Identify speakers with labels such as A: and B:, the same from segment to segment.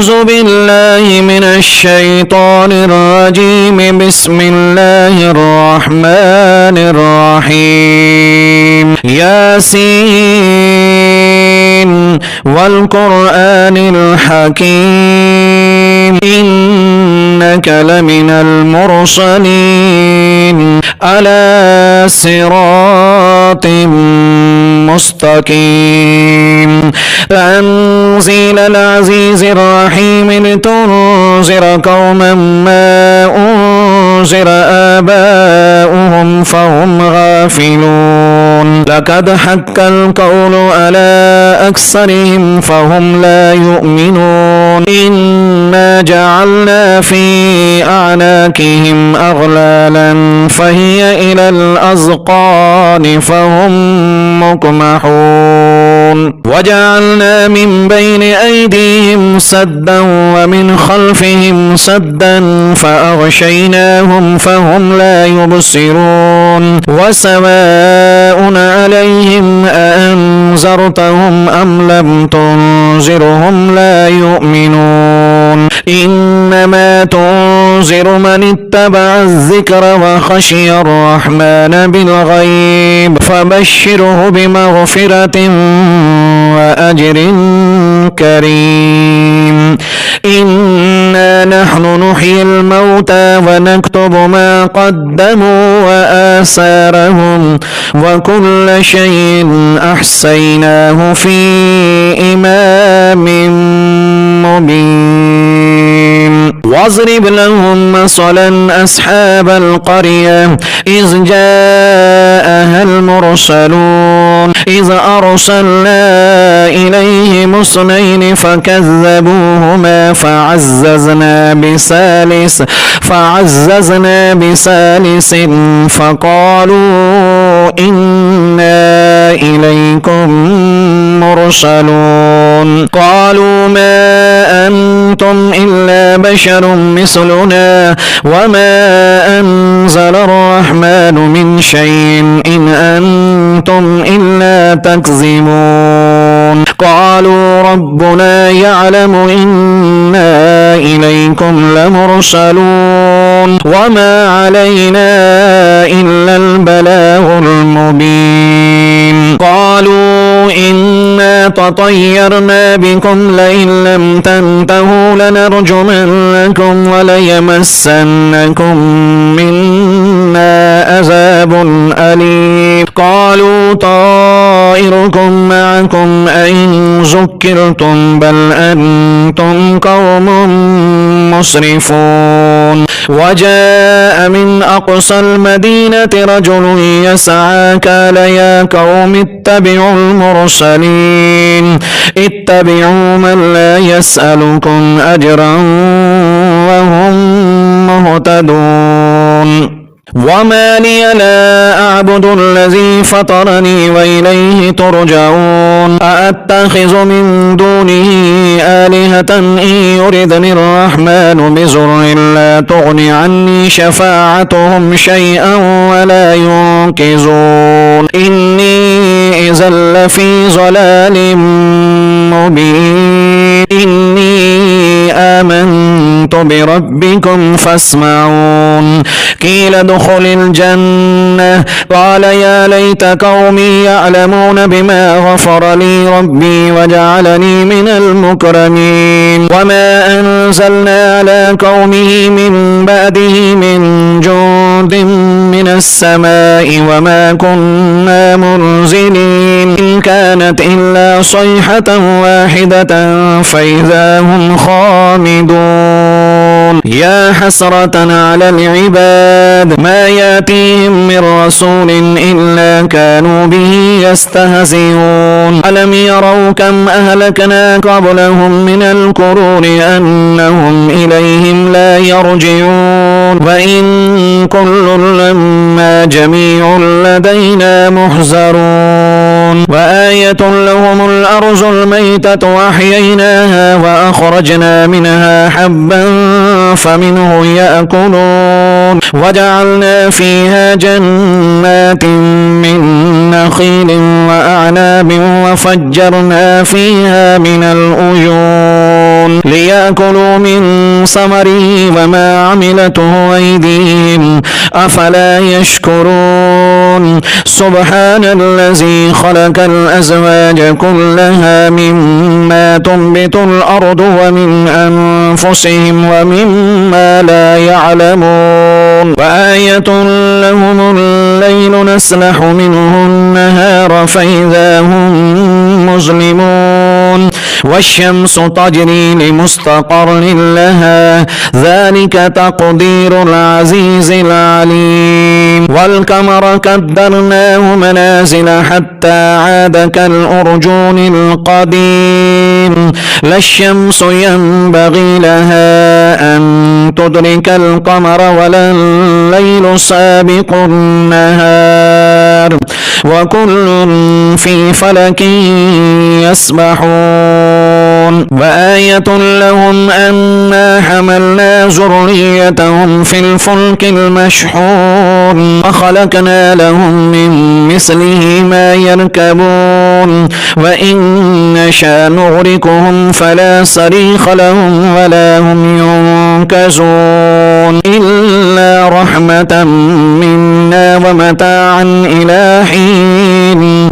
A: أعوذ بالله من الشيطان الرجيم. بسم الله الرحمن الرحيم. ياسين والقرآن الحكيم إنك لمن المرسلين على صراط مستقيم. تنزيل العزيز الرحيم لتنذر قوما ما أنذر آباؤهم فهم غافلون. لقد حق القول على أكثرهم فهم لا يؤمنون. إنا جعلنا في أعناقهم أغلالا فهي إلى الأذقان فهم مقمحون. وجعلنا من بين أيديهم سدا ومن خلفهم سدا فأغشيناهم فهم لا يبصرون. وسواء عليهم أأنذرتهم أم لم تنذرهم لا يؤمنون. إنما تنذر من اتبع الذكر وخشي الرحمن بالغيب فبشره بمغفرة وأجر كريم. إنا نحن نحيي الموتى ونكتب ما قدموا وآثارهم وكل شيء أحصيناه في إمام مبين. واضرب لهم مثلا أصحاب القرية إذ جاءها المرسلون إذ أرسلنا إليهم اثنين فكذبوهما فعززنا بثالث فقالوا إنا إليكم مرسلون. قالوا ما أنتم إلا بشر مثلنا وما أنزل الرحمن من شيء إن أنتم إلا تكذبون. قالوا ربنا يعلم إنا إليكم لمرسلون وما علينا إلا البلاغ المبين. قالوا إنا تطيرنا بكم لئن لم تنتهوا لنرجمنكم وليمسنكم منا عذاب أليم. قالوا طائركم معكم أئن ذكرتم بل أنتم قوم مسرفون. وجاء من أقصى المدينة رجل يسعى قال يا قوم اتبعوا المرسلين اتبعوا من لا يسألكم أجرا وهم مهتدون. وما لي لا أعبد الذي فطرني وإليه ترجعون. أأتخذ من دونه آلهة إن يردني الرحمن بضر لا تغن عني شفاعتهم شيئا ولا ينقذون. إني إذا لفي ضلال مبين. إني آمنت بربكم فاسمعون. قيل ادخل الجنة قال يا ليت قومي يعلمون بما غفر لي ربي وجعلني من المكرمين. وما أنزلنا على قومه من بعده من جند من السماء وما كنا منزلين. إن كانت إلا صيحة واحدة فإذا هم خامدون. يا حسرة على العباد ما يأتيهم من رسول إلا كانوا به يستهزئون. ألم يروا كم أهلكنا قبلهم من القرون أنهم إليهم لا يرجعون. وإن كل لما جميع لدينا محذرون. وآية لهم الأرض الميتة وأحييناها وأخرجنا منها حبا فمنه يأكلون. وجعلنا فيها جنات من نخيل وأعناب وفجرنا فيها من العيون ليأكلوا من ثمره وما عملته أيديهم أفلا يشكرون سبحان الذي خلق الأزواج كلها مما تنبت الأرض ومن أنفسهم ومما لا يعلمون وآية لهم الليل نسلح منه النهار فإذا هم مظلمون والشمس تجري لمستقر لها ذلك تقدير العزيز العليم والقمر قدرناه منازل حتى عاد كالأرجون القديم لا الشمس ينبغي لها أن تدرك القمر ولا الليل سابق النهار وكل في فلك يسبحون وآية لهم أنا حملنا ذريتهم في الفلك المشحون وخلقنا لهم من مثله ما يركبون وإن نشأ نغرقهم فلا صريخ لهم ولا هم ينقذون إلا رحمة منا ومتاعا إلى حين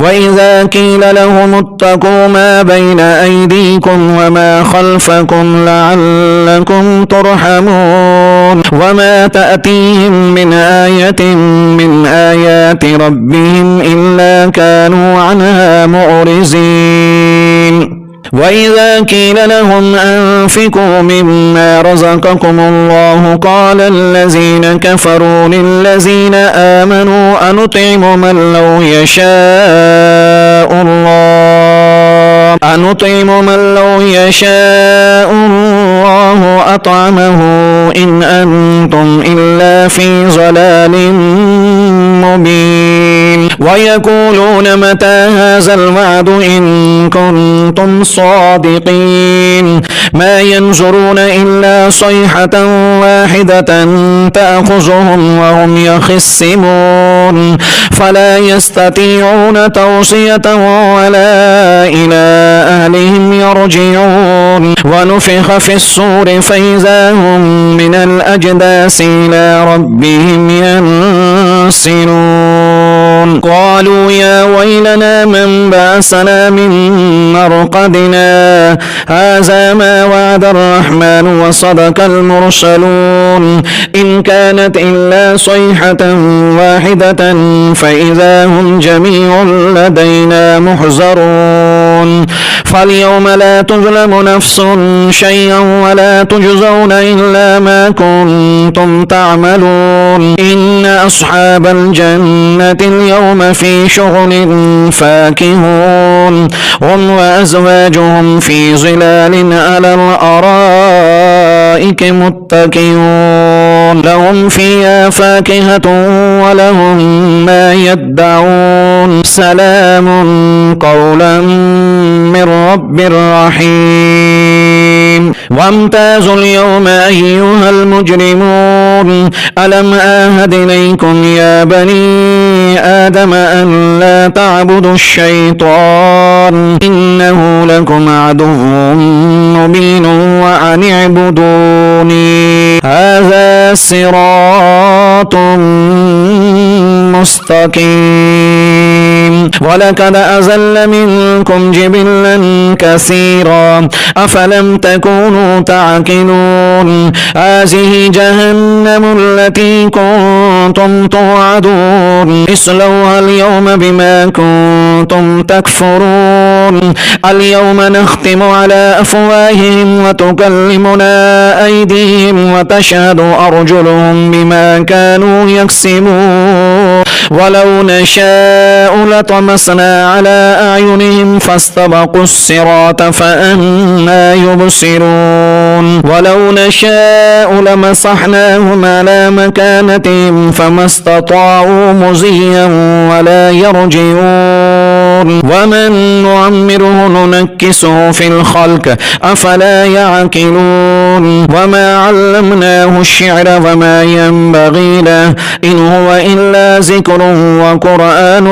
A: وإذا قيل لهم اتقوا ما بين أيديكم وما خلفكم لعلكم ترحمون وما تأتيهم من آية من آيات ربهم إلا كانوا عنها معرضين وإذا قيل لهم أنفقوا مما رزقكم الله قال الذين كفروا للذين آمنوا أنطعم من لو يشاء الله أطعمه إن أنتم إلا في ضلال مبين ويقولون متى هذا الوعد إن كنتم صادقين ما ينظرون إلا صيحة واحدة تأخذهم وهم يخصمون فلا يستطيعون توصية ولا إلى أهلهم يرجعون ونفخ في الصور فإذا هم من الأجداث إلى ربهم ينسلون قالوا يا ويلنا من بعثنا من مرقدنا هذا ما وعد الرحمن وصدق المرسلون إن كانت إلا صيحة واحدة فإذا هم جميع لدينا محضرون فاليوم لا تظلم نفس شيئا ولا تجزون إلا ما كنتم تعملون إن أصحاب الجنة اليوم في شغل فاكهون هم وأزواجهم في ظلال على الأرائك متكئون لهم فيها فاكهة ولهم ما يدعون سلام قولا من رب رحيم وامتازوا اليوم أيها المجرمون ألم آهد إليكم يا بني آدم أن لا تعبدوا الشيطان إنه لكم عدو مبين وأن اعبدوني هذا صراط مستقيم ولقد أزل منكم جبلا كثيرا أفلم تكونوا تعقلون هذه جهنم التي كنتم توعدون اصلوها اليوم بما كنتم تكفرون اليوم نختم على أفواههم وتكلمنا أيديهم وتشهد أرجلهم بما كانوا يكسبون ولو نشاء لطمسنا على أعينهم فاستبقوا الصراط فأنى يبصرون ولو نشاء لمسحناهم على مكانتهم فما استطاعوا مزيا ولا يرجعون ومن نعمره ننكسه في الخلق أفلا يعقلون وما علمناه الشعر وما ينبغي له إن هو إلا ذكر وقرآن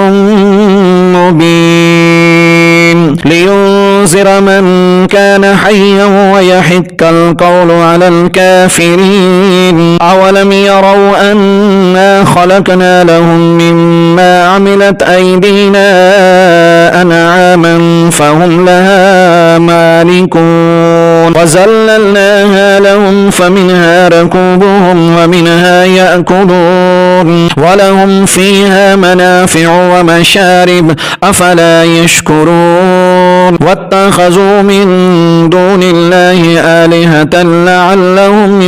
A: مبين لينذر من كان حيا ويحق القول على الكافرين. أولم يروا أنا خلقنا لهم مما عملت أيدينا أنعاما فهم لها مالكون وذللناها لهم فمنها ركوبهم ومنها يأكلون ولهم فيها منافع ومشارب أفلا يشكرون. واتخذوا من دون الله آلهة لعلهم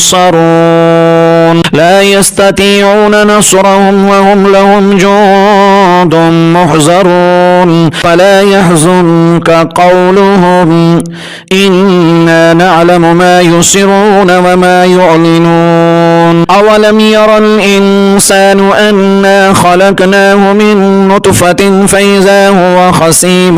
A: ينصرون لا يستطيعون نصرهم وهم لهم جند محضرون. فلا يحزنك قولهم إنا نعلم ما يسرون وما يعلنون. أولم ير الإنسان أنا خلقناه من نطفة فإذا هو خصيم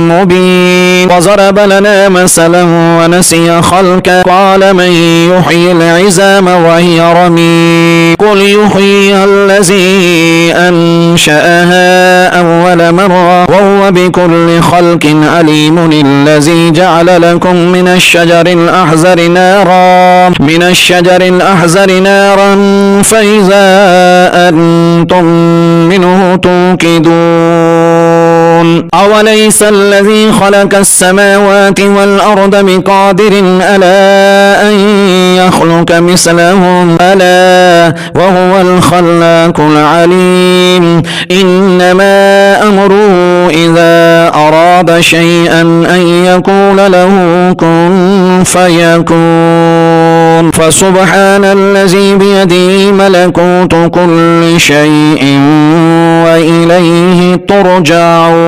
A: مبين. وضرب لنا مثلا ونسي خلقه قال من يحيي العظام وهي رميم قل يحييها الذي أنشأها أول مرة وهو بكل خلق عليم. الذي جعل لكم من الشجر الأحزر نارا فإذا أنتم منه توقدون. أوليس الذي خلق السماوات والأرض بقادر ألا أن يخلق مثلهم ألا وهو الخلاق العليم. إنما أمره إذا أراد شيئا أن يقول له كن فيكون. فسبحان الذي بيده ملكوت كل شيء وإليه ترجعون.